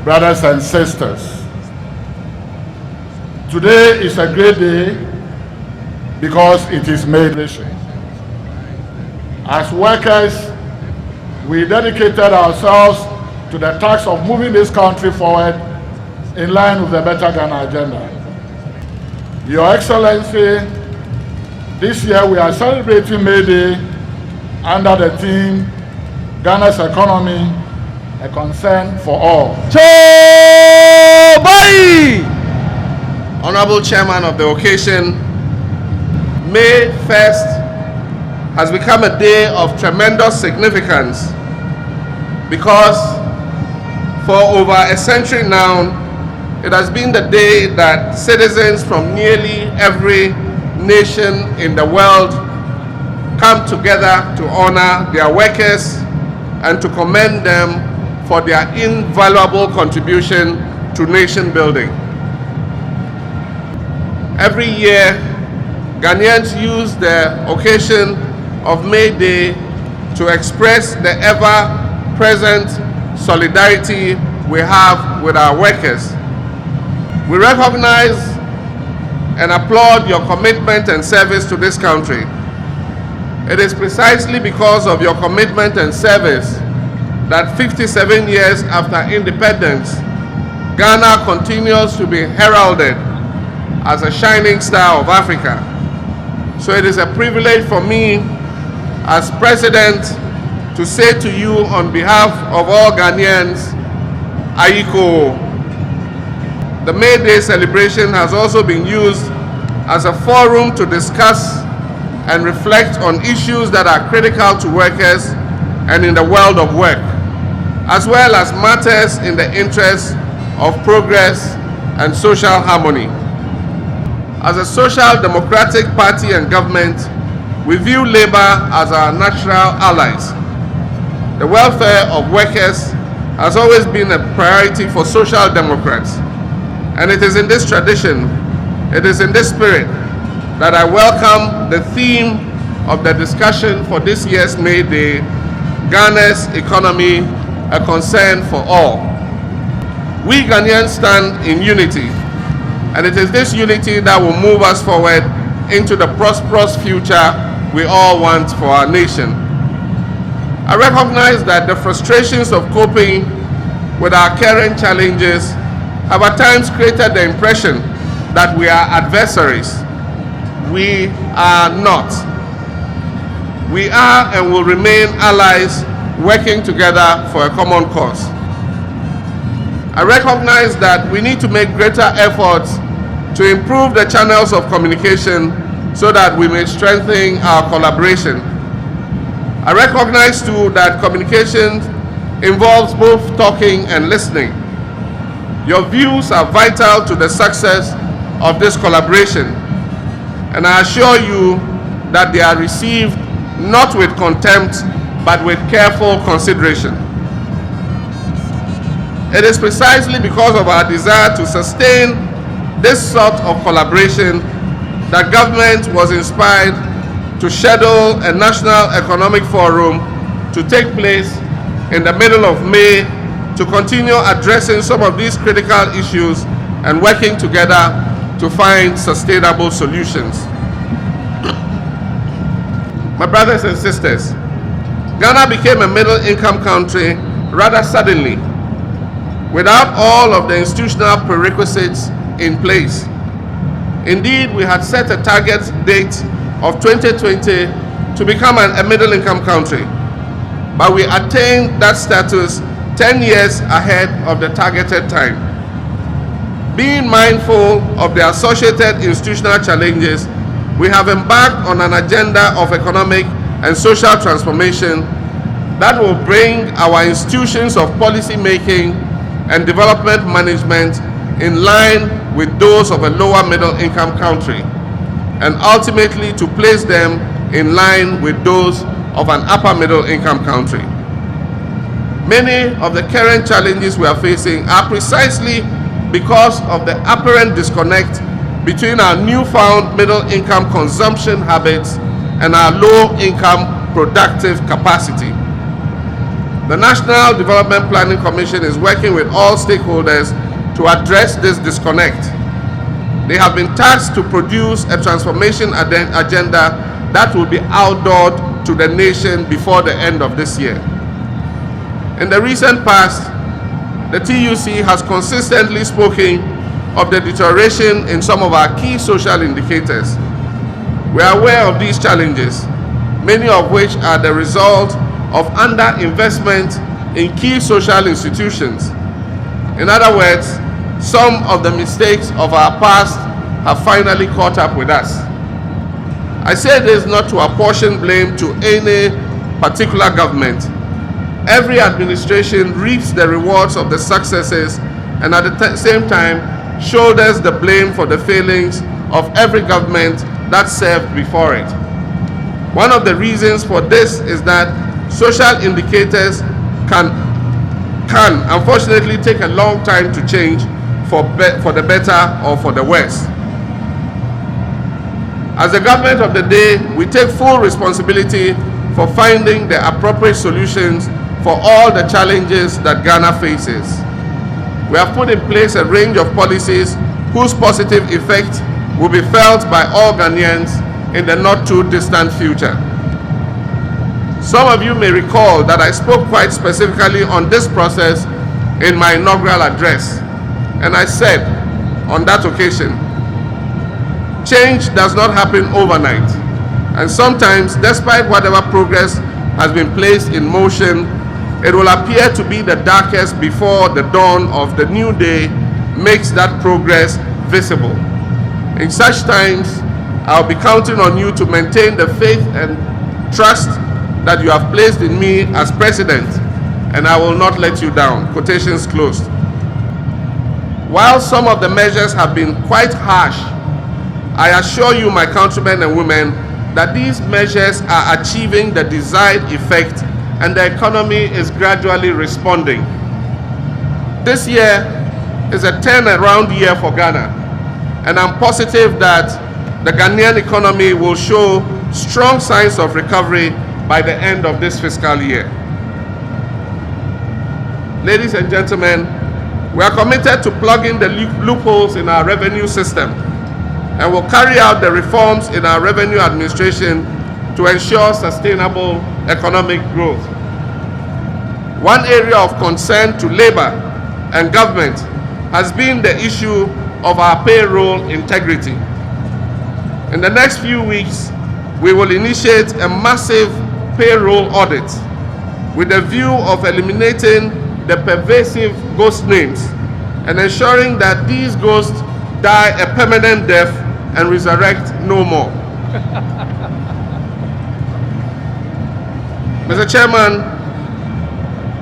brothers and sisters. Today is a great day because it is May Day. As workers, we dedicated ourselves to the task of moving this country forward in line with the Better Ghana agenda. Your Excellency, this year we are celebrating May Day under the theme, Ghana's economy, a concern for all. Honorable Chairman of the occasion, May 1st has become a day of tremendous significance because for over a century now, it has been the day that citizens from nearly every nation in the world come together to honor their workers and to commend them for their invaluable contribution to nation building. Every year, Ghanaians use the occasion of May Day to express the ever-present solidarity we have with our workers. We recognize and applaud your commitment and service to this country. It is precisely because of your commitment and service that 57 years after independence, Ghana continues to be heralded as a shining star of Africa. So it is a privilege for me as President to say to you on behalf of all Ghanaians, Aiko. The May Day celebration has also been used as a forum to discuss and reflect on issues that are critical to workers and in the world of work, as well as matters in the interest of progress and social harmony. As a social democratic party and government, we view labor as our natural allies. The welfare of workers has always been a priority for social democrats. And it is in this tradition, it is in this spirit, that I welcome the theme of the discussion for this year's May Day, Ghana's economy, a concern for all. We Ghanaians stand in unity, and it is this unity that will move us forward into the prosperous future we all want for our nation. I recognize that the frustrations of coping with our current challenges have at times created the impression that we are adversaries. We are not. We are and will remain allies working together for a common cause. I recognize that we need to make greater efforts to improve the channels of communication so that we may strengthen our collaboration. I recognize too that communication involves both talking and listening. Your views are vital to the success of this collaboration, and I assure you that they are received not with contempt, but with careful consideration. It is precisely because of our desire to sustain this sort of collaboration that government was inspired to schedule a national economic forum to take place in the middle of May to continue addressing some of these critical issues and working together to find sustainable solutions. My brothers and sisters, Ghana became a middle-income country rather suddenly, without all of the institutional prerequisites in place. Indeed, we had set a target date of 2020 to become a middle-income country, but we attained that status 10 years ahead of the targeted time. Being mindful of the associated institutional challenges, we have embarked on an agenda of economic and social transformation that will bring our institutions of policy making and development management in line with those of a lower middle income country, and ultimately to place them in line with those of an upper middle income country. Many of the current challenges we are facing are precisely because of the apparent disconnect between our newfound middle income consumption habits and our low income productive capacity. The National Development Planning Commission is working with all stakeholders to address this disconnect. They have been tasked to produce a transformation agenda that will be outdoored to the nation before the end of this year. In the recent past, the TUC has consistently spoken of the deterioration in some of our key social indicators. We are aware of these challenges, many of which are the result of underinvestment in key social institutions. In other words, some of the mistakes of our past have finally caught up with us. I say this not to apportion blame to any particular government. Every administration reaps the rewards of the successes and at the same time shoulders the blame for the failings of every government that served before it. One of the reasons for this is that social indicators can unfortunately take a long time to change for the better or for the worse. As the government of the day, we take full responsibility for finding the appropriate solutions for all the challenges that Ghana faces. We have put in place a range of policies whose positive effect will be felt by all Ghanaians in the not too distant future. Some of you may recall that I spoke quite specifically on this process in my inaugural address, and I said on that occasion, change does not happen overnight, and sometimes, despite whatever progress has been placed in motion, it will appear to be the darkest before the dawn of the new day makes that progress visible. In such times, I'll be counting on you to maintain the faith and trust that you have placed in me as president, and I will not let you down. Quotations closed. While some of the measures have been quite harsh, I assure you, my countrymen and women, that these measures are achieving the desired effect and the economy is gradually responding. This year is a turnaround year for Ghana, and I'm positive that the Ghanaian economy will show strong signs of recovery by the end of this fiscal year. Ladies and gentlemen, we are committed to plugging the loopholes in our revenue system and will carry out the reforms in our revenue administration to ensure sustainable economic growth. One area of concern to labor and government has been the issue of our payroll integrity. In the next few weeks, we will initiate a massive payroll audit with the view of eliminating the pervasive ghost names and ensuring that these ghosts die a permanent death and resurrect no more. Mr. Chairman,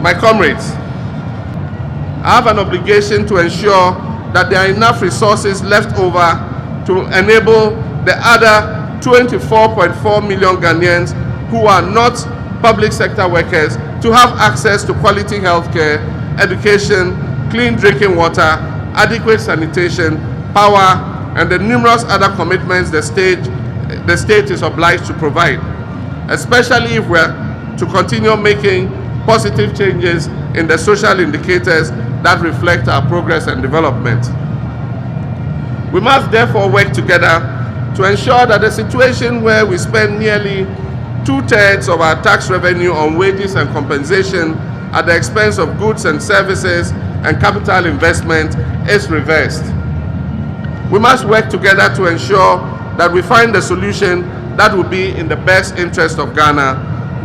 my comrades, I have an obligation to ensure that there are enough resources left over to enable the other 24.4 million Ghanaians who are not public sector workers to have access to quality healthcare, education, clean drinking water, adequate sanitation, power, and the numerous other commitments the state is obliged to provide, especially if we're to continue making positive changes in the social indicators that reflect our progress and development. We must therefore work together to ensure that the situation where we spend nearly 2/3 of our tax revenue on wages and compensation at the expense of goods and services and capital investment is reversed. We must work together to ensure that we find a solution that will be in the best interest of Ghana,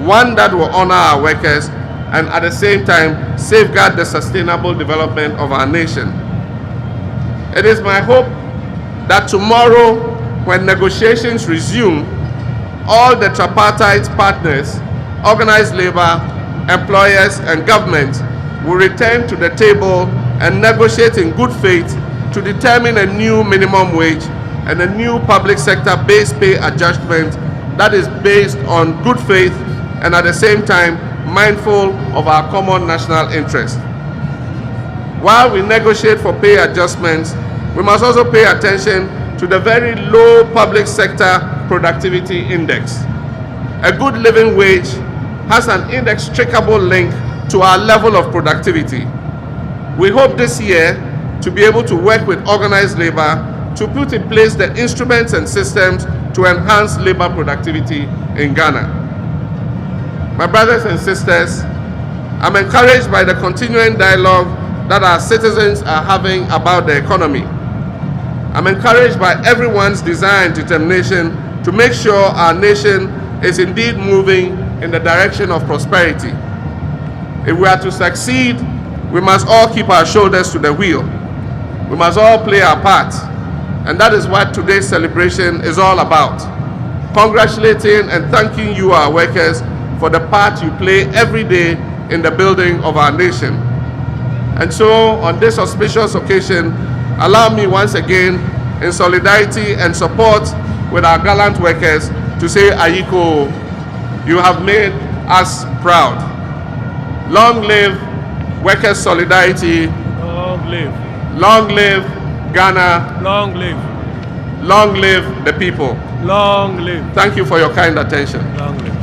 one that will honor our workers and at the same time safeguard the sustainable development of our nation. It is my hope that tomorrow, when negotiations resume, all the tripartite partners, organized labor, employers, and government will return to the table and negotiate in good faith to determine a new minimum wage and a new public sector base pay adjustment that is based on good faith and at the same time mindful of our common national interest. While we negotiate for pay adjustments, we must also pay attention to the very low public sector productivity index. A good living wage has an inextricable link to our level of productivity. We hope this year to be able to work with organized labor to put in place the instruments and systems to enhance labor productivity in Ghana. My brothers and sisters, I'm encouraged by the continuing dialogue that our citizens are having about the economy. I'm encouraged by everyone's desire and determination to make sure our nation is indeed moving in the direction of prosperity. If we are to succeed, we must all keep our shoulders to the wheel. We must all play our part. And that is what today's celebration is all about. Congratulating and thanking you, our workers, for the part you play every day in the building of our nation. And so, on this auspicious occasion, allow me once again, in solidarity and support with our gallant workers, to say, Ayiko, you have made us proud. Long live workers' solidarity. Long live. Long live Ghana. Long live. Long live the people. Long live. Thank you for your kind attention. Long live.